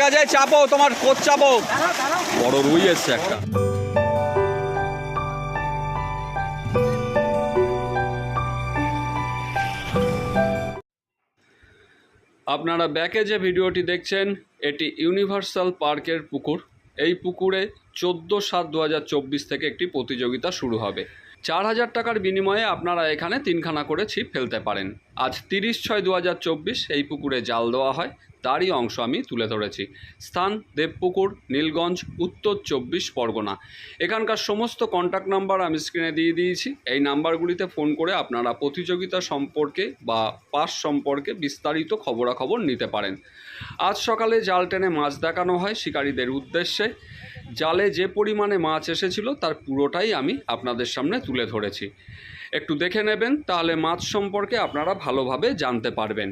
আছে, চাপো, তোমার কোচ চাপো। বড় রুই এসছে একটা। আপনারা ব্যাকে যে ভিডিওটি দেখছেন এটি ইউনিভার্সাল পার্কের পুকুর। এই পুকুরে 14/7/2024 থেকে একটি প্রতিযোগিতা শুরু হবে। 4000 টাকার বিনিময়ে আপনারা এখানে 3খানা করে ছিপ ফেলতে পারেন। আজ 30/6/2024 এই পুকুরে জাল দেওয়া হয়, তারই অংশ আমি তুলে ধরেছি। স্থান দেবপুকুর, নীলগঞ্জ, উত্তর 24 পরগনা। এখানকার সমস্ত কন্ট্যাক্ট নাম্বার আমি স্ক্রিনে দিয়ে দিয়েছি। এই নাম্বারগুলিতে ফোন করে আপনারা প্রতিযোগিতা সম্পর্কে বা পাস সম্পর্কে বিস্তারিত খবরাখবর নিতে পারেন। আজ সকালে জাল টেনে মাছ দেখানো হয় শিকারীদের উদ্দেশ্যে। জালে যে পরিমাণে মাছ এসেছিল তার পুরোটাই আমি আপনাদের সামনে তুলে ধরেছি। একটু দেখে নেবেন, তাহলে মাছ সম্পর্কে আপনারা ভালোভাবে জানতে পারবেন।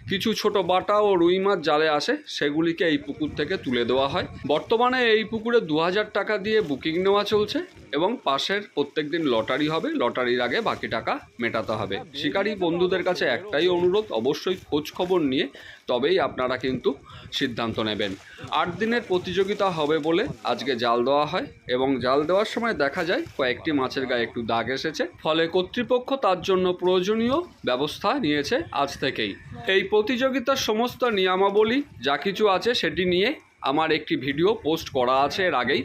কিছু ছোট বাটা ও রুই মাছ জালে আসে, সেগুলিকে এই পুকুর থেকে তুলে দেওয়া হয়। বর্তমানে এই পুকুরে 2000 টাকা দিয়ে বুকিং নেওয়া চলছে এবং পাশের প্রত্যেক দিন লটারি হবে। লটারির আগে বাকি টাকা মেটাতে হবে। শিকারী বন্ধুদের কাছে একটাই অনুরোধ, অবশ্যই খোঁজ খবর নিয়ে তবেই আপনারা কিন্তু সিদ্ধান্ত নেবেন। 8 দিনের প্রতিযোগিতা হবে বলে আজকে জাল দেওয়া হয় এবং জাল দেওয়ার সময় দেখা যায় কয়েকটি মাছের গায়ে একটু দাগ এসেছে, ফলে কর্তৃপক্ষ তার জন্য প্রয়োজনীয় ব্যবস্থা নিয়েছে আজ থেকেই। এই প্রতিযোগিতার সমস্ত নিয়মাবলী যা কিছু আছে সেটি নিয়ে আমার একটি ভিডিও পোস্ট করা আছে এর আগেই।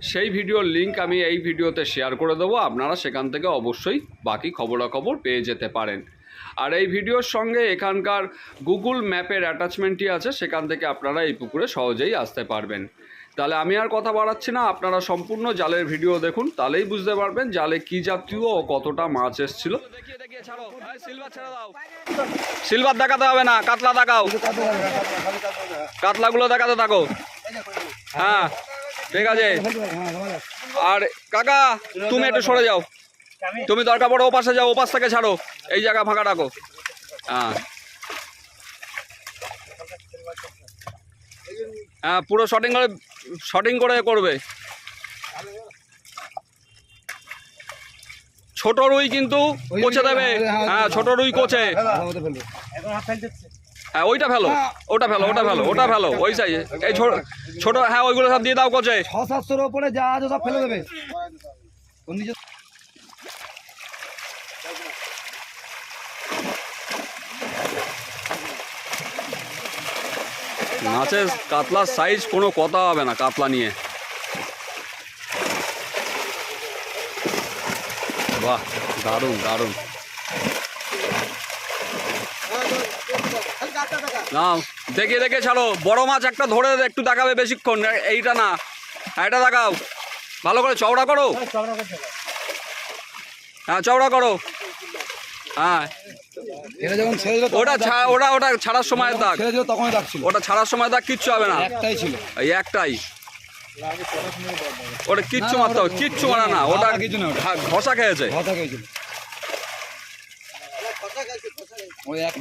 সেই ভিডিওর লিঙ্ক আমি এই ভিডিওতে শেয়ার করে দেবো, আপনারা সেখান থেকে অবশ্যই বাকি খবরাখবর পেয়ে যেতে পারেন। আর এই ভিডিওর সঙ্গে এখানকার গুগল ম্যাপের অ্যাটাচমেন্টই আছে, সেখান থেকে আপনারা এই পুকুরে সহজেই আসতে পারবেন। তাহলে আমি আর কথা বাড়াচ্ছি না, আপনারা সম্পূর্ণ জালের ভিডিও দেখুন, তাহলেই বুঝতে পারবেন জালে কী জাতীয় ও কতটা মাছ এসেছিল। সিলভার দেখাতে হবে না, কাতলা দেখাও, কাতলাগুলো দেখাতে থাকো। হ্যাঁ ঠিক আছে। আর কাকা তুমি একটু সরে যাও, তুমি দরকার পড়ে ওপাশে যাও, ওপাশ থেকে ছাড়ো, এই জায়গা ফাঁকা রাখো। হ্যাঁ হ্যাঁ, পুরো শটিং করে করবে। ছোট রুই কিন্তু কোচে দেবে। হ্যাঁ ছোট রুই কোচে। হ্যাঁ ওইটা ফেলো, ওটা ফেলো, ওটা ফেলো, ওটা ফেলো, ওই সাইজে এই ছোট। হ্যাঁ ওইগুলো সব দিয়ে দাও কোচে। 600-700 উপরে যা আছে সব ফেলে দেবে। মাছের কাতলার সাইজ কোনো কথা হবে না কাতলা নিয়ে। বাহ দারুণ দারুণ। না দেখে দেখে ছাড়ো, বড় মাছ একটা ধরে একটু দেখাবে বেশিক্ষণ, এইটা না, এটা দেখাও ভালো করে, চওড়া করো। হ্যাঁ চওড়া করো। হ্যাঁ ওটা ওটা ছাড়ার সময় দাগ, ওটা ছাড়ার সময় দাগ কিচ্ছু হবে না, একটাই ছিল, এই একটাই। ওটা কিচ্ছু মারতে হবে, কিচ্ছু মারা না, ওটা ঘষা খেয়েছে।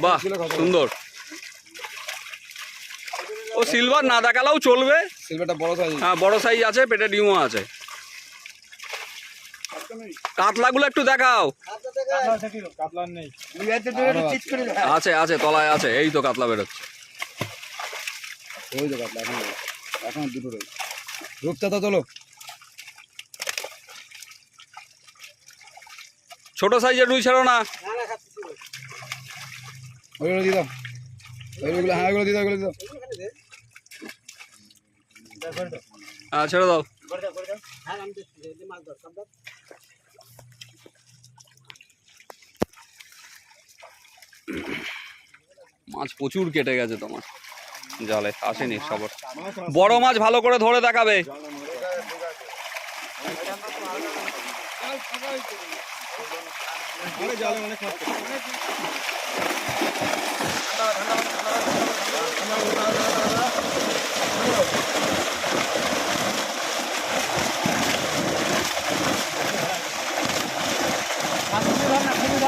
বাহ সুন্দর। ও সিলভার না দেখালেও চলবে, সিলভারটা বড় সাইজ। হ্যাঁ বড় সাইজ আছে, পেটে ডিমও আছে। কাতলাগুলো একটু দেখাও। আছে আছে তলায় আছে, এই তো কাতলা বেরোচ্ছে। ওই তো কাতলা এখন দুটো রয়েছে। রূপচাঁদা তোলো। ছোট সাইজের রুই ছেড়ো না। ওইগুলো দিয়ে দাও, ওইগুলো। হ্যাঁ ওইগুলো দিয়ে দাও, ওইগুলো দিয়ে দাও। হ্যাঁ ছেড়ে দাও। মাছ প্রচুর কেটে গেছে তোমার জালে, আসেনি সবার। বড় মাছ ভালো করে ধরে দেখাবে।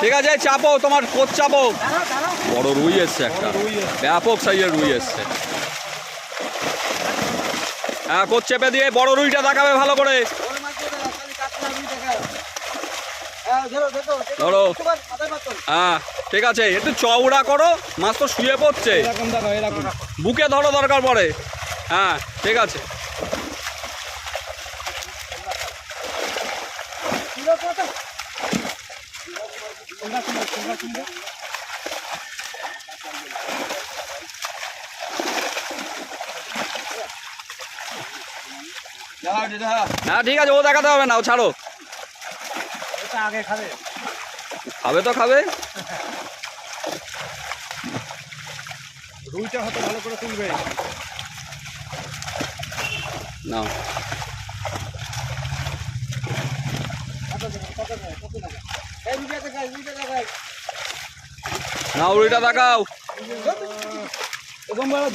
ঠিক আছে চাপো, তোমার কোচ চাপো। বড় রুই এসছে একটা, ব্যাপক সাইজের রুই এসছে। হ্যাঁ কোচ চেপে দিয়ে বড় রুইটা দেখাবে ভালো করে। ধরো। হ্যাঁ ঠিক আছে, একটু চওড়া করো, মাছ তো শুয়ে পড়ছে। বুকে ধরো দরকার পড়ে। হ্যাঁ ঠিক আছে। হ্যাঁ ঠিক আছে, ও দেখাতে হবে না, ও ছাড়ো। আগে খাবে, খাবে তো খাবে। রুইটা হয়তো ভালো করে তুলবে না না, উড়িটা দেখাও।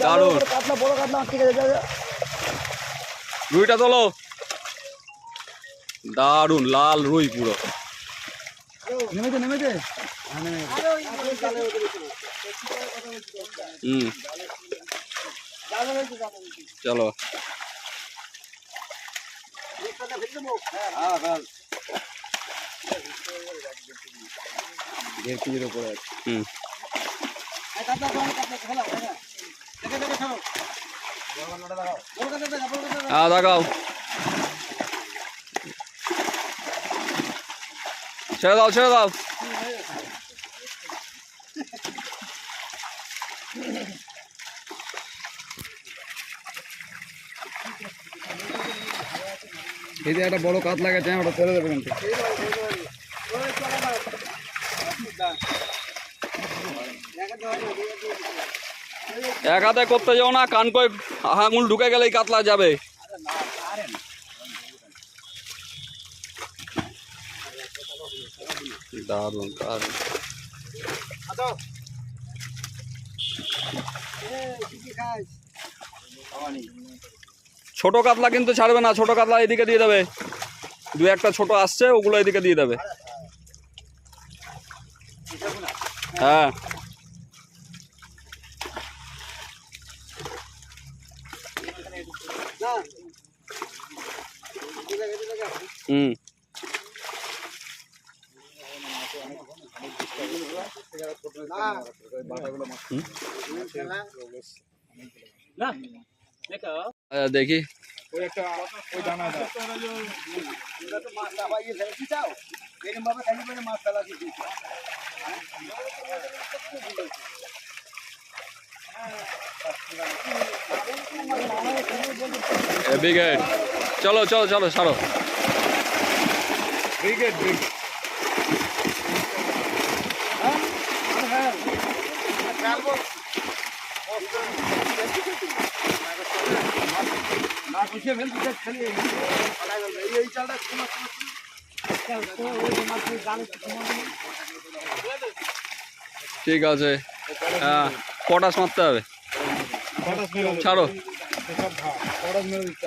দারুণ, কাতলা, বড় কাতলা, ঠিক আছে। রুইটা তোলো, দারুণ লাল রুই পুরো। নেমেছে নেমেছে। হুম চলো। 1.5 কেজির উপরে আছে। হুম হ্যাঁ দেখাও, ছেড়ে দাও ছেড়ে দাও। এই যে একটা বড় কাতলা গেছে, ওটা ছেড়ে দেবে কিন্তু। এক হাতে করতে যাও না, কান করে আঙুল ঢুকে গেলেই কাতলা যাবে। দারুণ দারুণ। ছোট কাতলা কিন্তু ছাড়বে না, ছোট কাতলা এদিকে দিয়ে দেবে, দু একটা ছোট আসছে ওগুলো এদিকে দিয়ে দেবে। হ্যাঁ হুম দেখি ওই একটা ওই দানা ব্রিগেড, চলো চলো চলো ছাড়ো। Brigade brigade. ঠিক আছে, হ্যাঁ পটাশ মারতে হবে। ছাড়ো,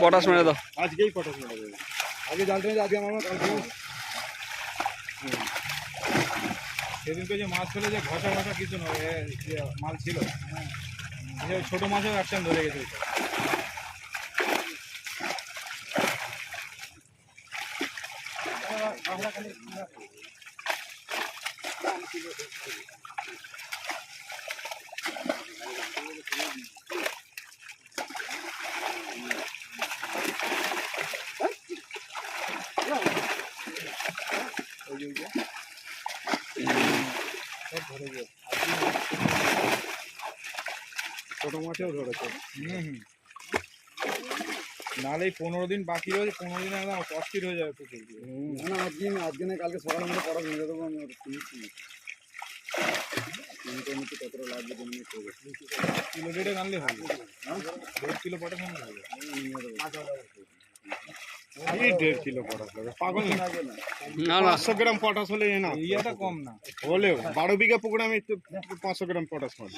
পটাশ মেরে দাও। আজকেই পটাশ মেরে দেবে। আগে জানতে হবে, আজকে আমার কালকে সেদিনকে যে মাছ ছিল, যে ঘষা ঘষা কিছু নয়, মাল ছিল, ছোট মাছও একসাথে ধরে গেছে। ছোট মাছেও ধরেছে। নাহলে 15 দিন বাকি রয়েছে, 15 দিন একদম অস্থির হয়ে যাবে পুকুর। না আজকে না, কালকে সকালে মধ্যে পড়া মেরে দেবো আমি। কতটা লাগবে কিলো দেড়ে আনলে হবে, 1.5 কিলো পটাশ আনলে হবে। 1.5 কিলো পটাশ লাগে, পাগল না। 500 গ্রাম পটাশ হলে না, ইয়েটা কম না হলেও 12 বিঘা পুকুরে আমি 500 গ্রাম পটাশ পাবো।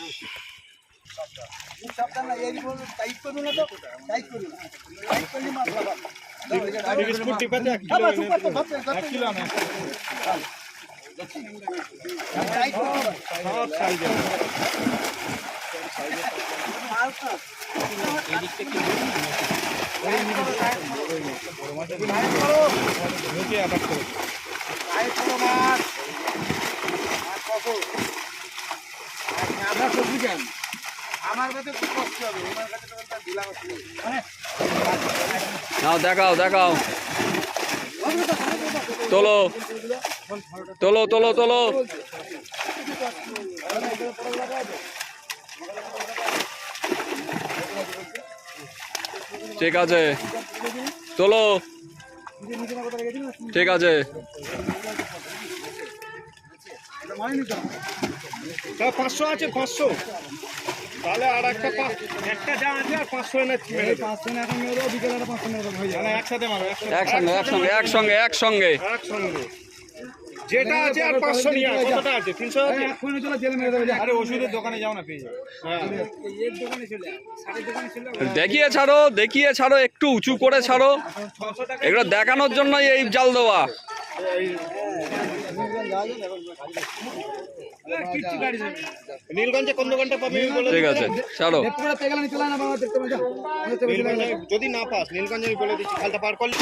টিপাতে 1 কিলো আনে। সব সাইজের আমার কাছে খুব কষ্ট হবে। নাও দেখাও দেখাও, তোলো তোলো তোলো তোলো, ঠিক আছে তোলো, ঠিক আছে। তা 500 আছে, 500 তাহলে আর একটা একটা যা আছে আর 500 এনে মেরে দাও। 500 এনে এখন মেরে দাও, বিকেলে 500 মেরে দাও হয়ে যাবে। একসাথে মারো, একসঙ্গে একসঙ্গে একসঙ্গে একসঙ্গে একসঙ্গে যেটা আছে আর 500 নিয়ে আয়। কতটা আছে? 300 আছে। এখনই চলো জেলে মেরে দেবে। আরে ওষুধের দোকানে যাও না, পেয়ে যাবে। হ্যাঁ এর দোকানে চলে আয়, শাড়ির দোকানে চলে আয়। দেখিয়ে ছাড়ো, দেখিয়ে ছাড়ো, একটু উঁচু করে ছাড়ো, এগুলো দেখানোর জন্যই এই জাল দেওয়া। নীলগঞ্জে কোন দোকানটা পাবি বলে? ঠিক আছে ছাড়ো। নীলগঞ্জে যদি না পাস, নীলগঞ্জে আমি বলে দিচ্ছি, খালটা পার করলি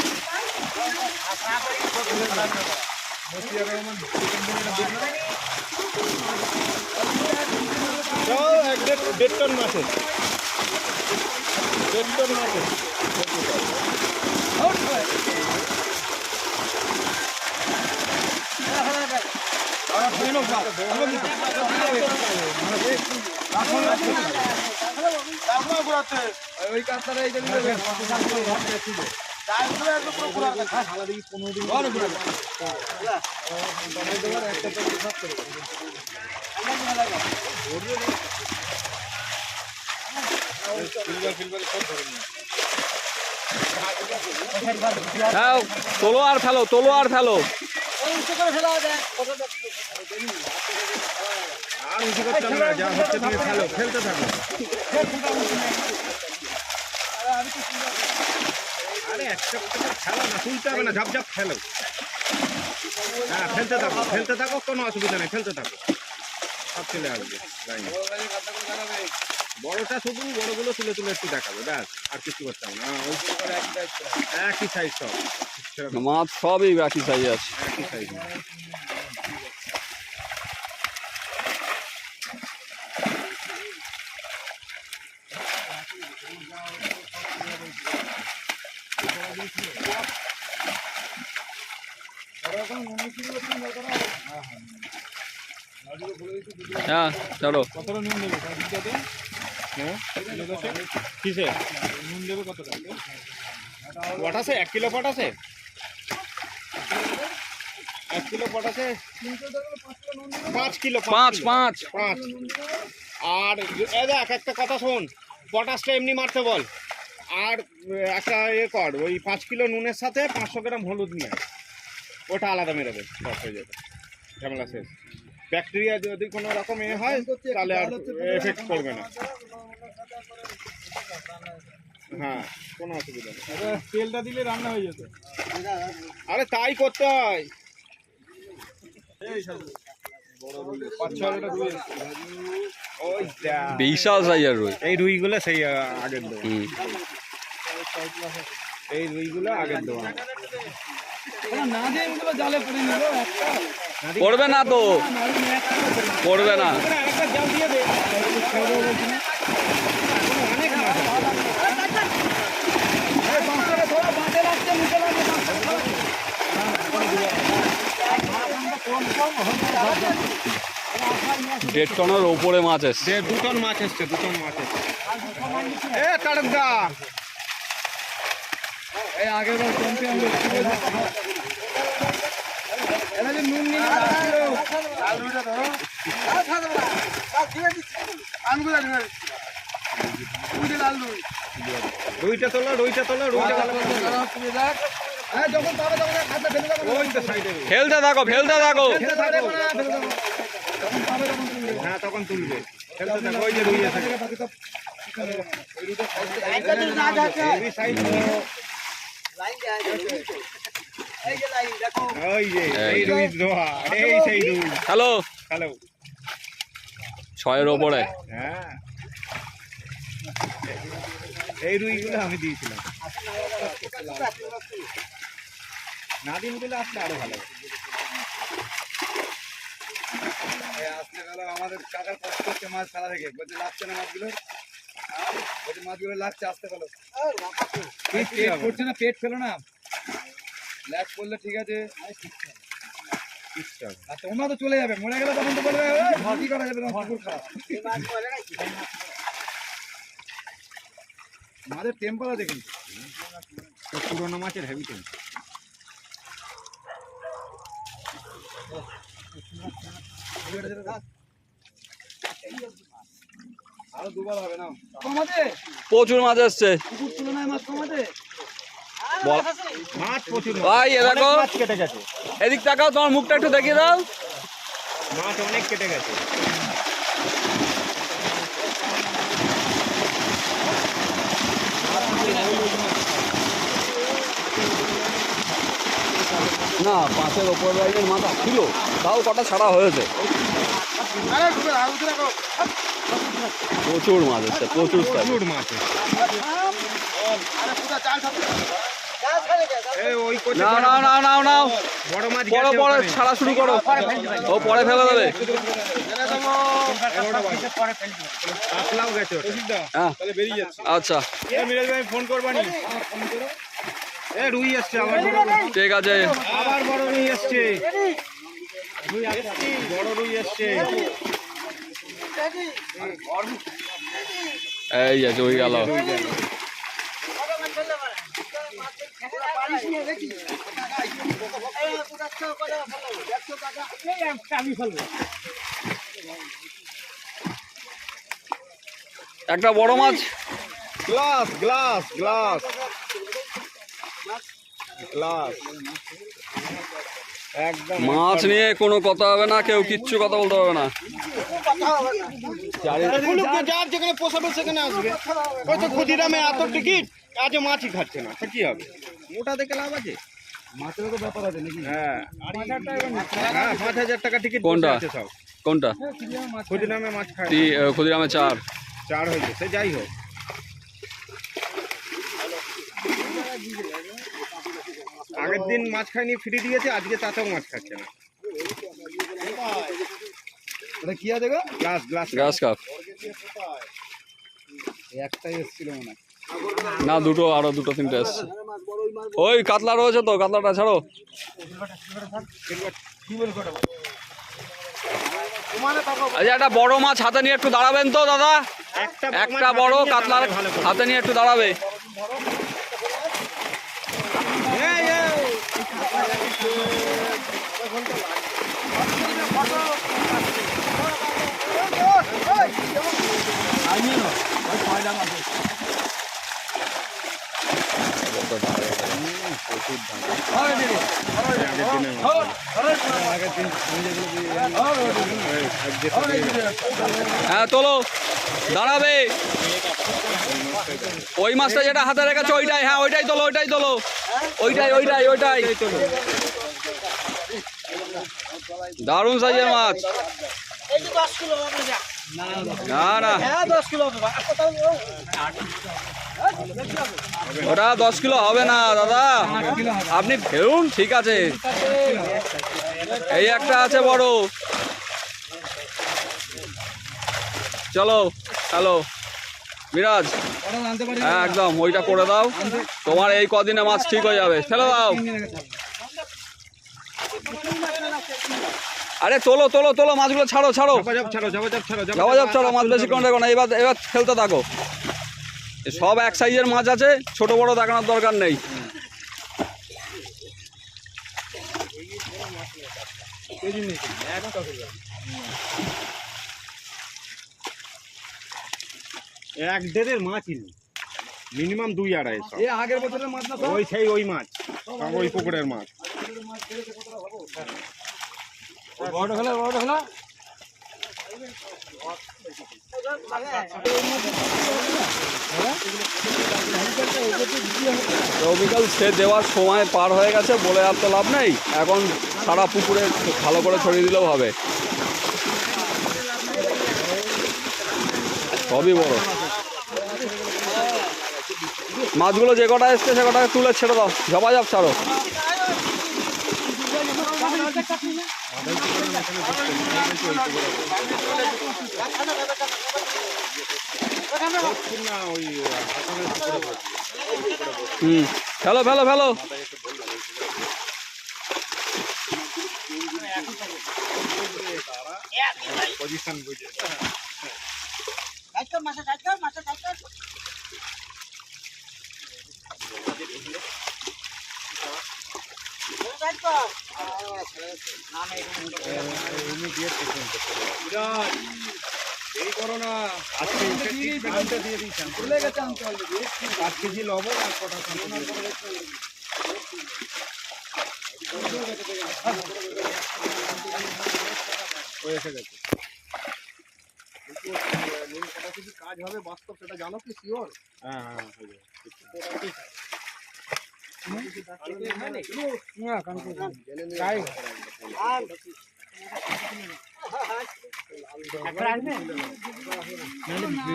এক 1.5 টন মাছ, 1.5 টন মাছ। হ্যাঁ তোলো আর ফেলো, তোলো আর ফেলো। আর উঁচু করতে হবে না, যা হচ্ছে তুমি ফেলো, ফেলতে থাকো। আরে একটা ফেলো না, তুলতে হবে না, ঝাপ ঝাপ ফেলো। হ্যাঁ ফেলতে থাকো, ফেলতে থাকো, কোনো অসুবিধা নেই, ফেলতে থাকো, সব চলে আসবে লাইনে। বড়টা শুধু বড়গুলো তুলে তুলে একটু দেখাবে, ব্যাস, আর কিছু করতে হবে না। একই সাইজ সব, মাছ সবই একই সাইজে আছে। একই সাইজ। হ্যাঁ চলো। কতটা নুন দেবে কিসে নুন দেবে? কতটা পটাশে? 1 কিলো পটাশে, 1 কিলো পটাশে 5 কিলো, 5 5 5। আর দেখ একটা কথা শোন, পটাশটা এমনি মারতে বল, আর একটা কর, ওই 5 কিলো নুনের সাথে 500 গ্রাম হলুদ নিয়ে, ওটা আলাদা মেরে দে, বাস হয়ে যাবে, ঝামেলা শেষ। ব্যাকটেরিয়া যদি কোনো রকম হয় তাহলে আর এফেক্ট করবে না। হ্যাঁ কোনো অসুবিধা নেই, তেলটা দিলে রান্না হয়ে যেত। আরে তাই করতে হয়। বিশাল সাইজের রুই। এই রুইগুলো সেই আগের দেওয়া, এই রুইগুলো আগের দেওয়া। পড়বে না তো, পড়বে না। দেড় টনের ওপরে মাছ এসছে। 2 টন মাছ এসছে, 2 টন মাছ এসছে। এ তারকদা এই আগের বার চ্যাম্পিয়ন নুন নিয়ে রুইটা তোলো, রুইটা তোলো, রুইটা ফেলতে থাকো, ফেলতে থাকো। হ্যাঁ তখন তুলবে, ফেলতে থাকো। ওই যে রুই আছে, ওই যে এই রুই ধোয়া, এই সেই রুই। হ্যালো হ্যালো 6-এর ওপরে। হ্যাঁ এই রুইগুলো আমি দিয়েছিলাম, নাদিমগুলো আসলে আরো ভালো। আসতে গেল আমাদের কাকার কষ্ট হচ্ছে মাছ ফেলা থেকে, বলছে লাগছে না মাছগুলো, মাছগুলো লাগছে আসতে পেলো পেট করছে না, পেট ফেলো না, ল্যাচ করলে ঠিক আছে। আর তোমরা তো চলে যাবে, মরে গেলে তখন তো বলবে কি করা যাবে, তোমার পুকুর খারাপ। মাছের টেম্পার আছে কিন্তু পুরোনো মাছের হ্যাবিটেট। আরো দুবার হবে না। প্রচুর মাছ এসছে পুকুর তুলনায় মাছ কমাতে মাছ প্রচুর, ভাই এ দেখো মাছ কেটে গেছে, এদিক তাকাও, তোমার মুখটা একটু দেখিয়ে দাও। মাছ অনেক কেটে গেছে। না, 5-এর ওপর লাইনের মাথা ছিল, তাও কটা ছাড়া হয়েছে। প্রচুর মাছ এসছে, প্রচুর size। প্রচুর মাছ নাও নাও নাও নাও নাও, বড় মাছ বড় বড় ছাড়া শুরু করো, ও পরে ফেলে দেবে। কাতলাও গেছে ওটা। হ্যাঁ তাহলে বেরিয়ে যাচ্ছে। আচ্ছা মিরাজ ভাই ফোন করবানি, এ রুই আসছে আবার, ঠিক আছে। আবার বড় রুই আসছে, বড় রুই আসছে। এই যে জয় গেল। একটা বড় মাছ, গ্লাস গ্লাস গ্লাস গ্লাস, একদম মাছ নিয়ে কোনো কথা হবে না, কেউ কিচ্ছু কথা বলতে হবে না। যার যেখানে পোষাবে সেখানে আসবে। ওই তো ক্ষুদিরামে এত টিকিট, আজ মাছই খাচ্ছে না, তা কি হবে? মোটা দেখে লাভ আছে। মাছেরও তো ব্যাপার আছে নাকি? হ্যাঁ, 5,000 টাকা টিকিট কোনটা? আছে সব। কোনটা? ক্ষুদিরামে মাছ খায়, ক্ষুদিরামে 4। 4 হয়েছে, সে যাই হোক। আগের দিন মাছ খায়নি, ফ্রি দিয়েছে, আজকে তাতেও মাছ খাচ্ছে না। ওটা কি আছে গো? গ্লাস গ্লাস গ্রাস কাপ একটাই এসেছিল মনে হয়। না, দুটো, আরো দুটো তিনটে এসছে। ওই কাতলা রয়েছে তো, কাতলাটা ছাড়ো। আচ্ছা, একটা বড় মাছ হাতে নিয়ে একটু দাঁড়াবেন তো দাদা, একটা বড় কাতলার হাতে নিয়ে একটু দাঁড়াবে। হ্যাঁ তোলো, দাঁড়াবে। ওই মাছটা যেটা হাতে রেখেছো ওইটাই, হ্যাঁ ওইটাই তোলো, ওইটাই তোলো, ওইটাই ওইটাই ওইটাই। দারুণ সাইজের মাছ। না না, ওটা 10 কিলো হবে না দাদা, আপনি ফেরুন, ঠিক আছে। এই একটা আছে বড়, চলো হ্যালো মিরাজ, হ্যাঁ একদম ওইটা করে দাও, তোমার এই কদিনে মাছ ঠিক হয়ে যাবে, ফেলে দাও। আরে তোলো তোলো তোলো, মাছগুলো ছাড়ো ছাড়ো, ঝাপাঝাপ ছাড়ো, মাছ বেশিক্ষণ দেখো না। এবার এবার ফেলতে থাকো, সব এক সাইজের মাছ আছে, ছোট বড় দেখানোর দরকার নেই। এক দেড়ের মাছই নেই, মিনিমাম 2-2.5। এই আগের বছরের মাছ না সব? ওই সেই ওই মাছ, ওই পুকুরের মাছ। বড় হলো, বড় হলো। রবিকাল সে দেওয়ার সময় পার হয়ে গেছে, বলে আর তো লাভ নেই। এখন সারা পুকুরে ভালো করে ছড়িয়ে দিলেও হবে, সবই বড় মাছগুলো। যে কটা এসছে সে কটাকে তুলে ছেড়ে দাও, ঝপাঝপ ছাড়ো। দক্ষিণ না ওই আসামের পুকুরে পড়েছে। ফেলো ফেলো ফেলো। পজিশন বুঝে এই করো না আজকে আনতে দিয়ে দিয়েছেন চলে গেছে আনতে অলরেডি 5 কেজি লবণ আর কটা হয়ে গেছে। কাজ হবে বাস্তব সেটা জানো কি শিওর? হ্যাঁ হ্যাঁ হয়ে যাবে।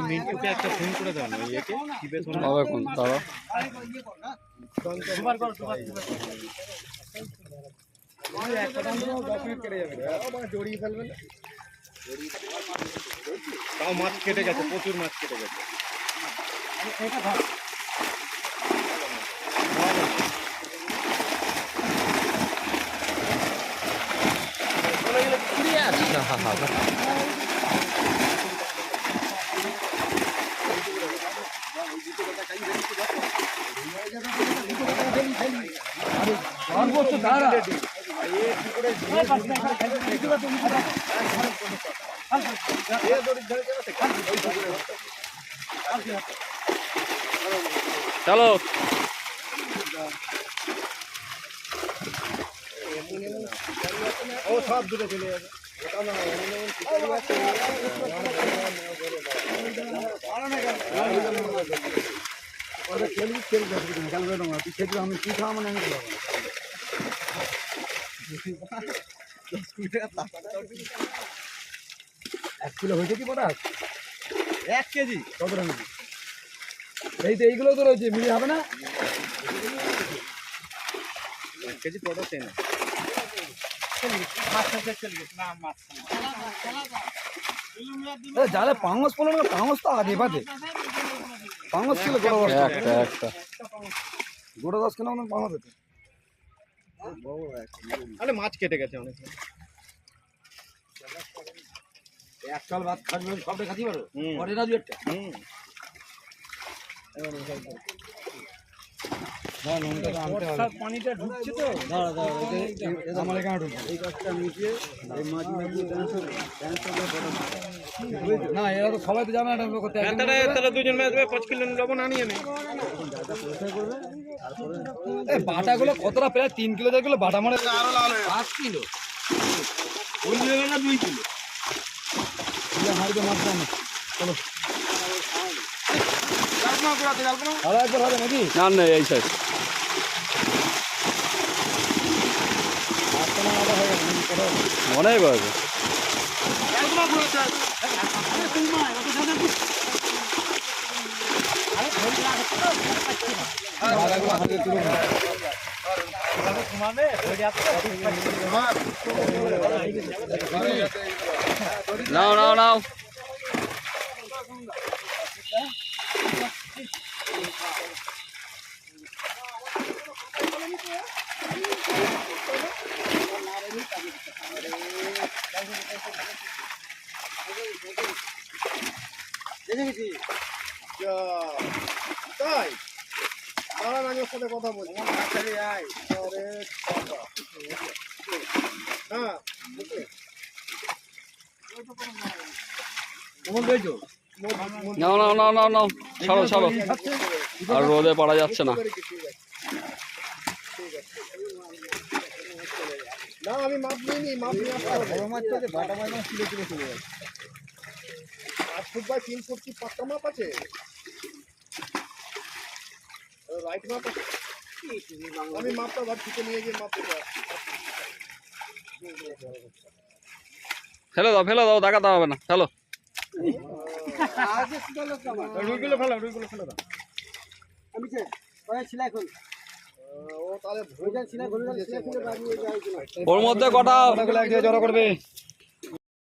মিন্টুকে একটা ফোন করে দাও না ইয়েকে হবে কোন তারা জড়িয়ে ফেলবে না। তাও মাছ কেটে গেছে, প্রচুর মাছ কেটে গেছে। চলো ও সব দূরে চলে যাবে। আমি কি খাওয়া মানে আমি এক কিলো হয়েছে কি পটাশ 1 কেজি কত টাকা এই তো এইগুলো তো রয়েছে মিলিয়ে হবে না 1 কেজি পটাশ না জালে পাঙস পড়লো না পাঙস তো আগে বাদে পাঙস ছিল একটা একটা গোটা 10 কিলো মতন পাঙস হতো আরে মাছ কেটে গেছে অনেক। এক কাল ভাত খাবে সবটা খাতি পারো হুম। পরে না দু একটা পানিটা ঢুকছে তো আমার এখানে ঢুকবে এই গাছটা মিশিয়ে এই মাছ না এরা তো সবাই তো জানে না এটা করতে তাহলে দুজন মেয়ে 5 কিলো লবণ আনিয়ে নে। এই বাটাগুলো কতটা প্রায় 3 কিলো 4 কিলো বাটা মানে 5 কিলো ওই নেবে না 2 কিলো হারবে মাছ দাম চলো কালপনা করাতে কালপনা আর একবার হবে নাকি না না এই সাইজ অনেক হবে কালপনা করাতে বাটাগুলো হাতে তুলে নাও নাও নাও তাই দাঁড়ান আমি ওর সাথে কথা বলছি। হ্যাঁ কেমন পেয়েছো নাও নাও নাও নাও নাও ছাড়ো ছাড়ো আর রোদে পারা যাচ্ছে না না আমি মাপ নিইনি, মাপ নিয়ে বড় মাছ তো বাটা মাছ কিলো কিলো চলে যাচ্ছে 8 ফুট বাই 3 ফুট কি পাক্কা মাপ আছে? রাইট মাপ আছে? আমি মাপটা ঘর থেকে নিয়ে গিয়ে মাপ দিতে ফেলে দাও দেখাতে হবে না ফেলো রুইগুলো ফেলো, রুইগুলো ফেলে দাও। আমি যে ওই সিলাই করি ও তাহলে ওইটা সিলাই করি সিলাই করে বাড়ি ওর মধ্যে কটা এক জায়গায় জড়ো করবে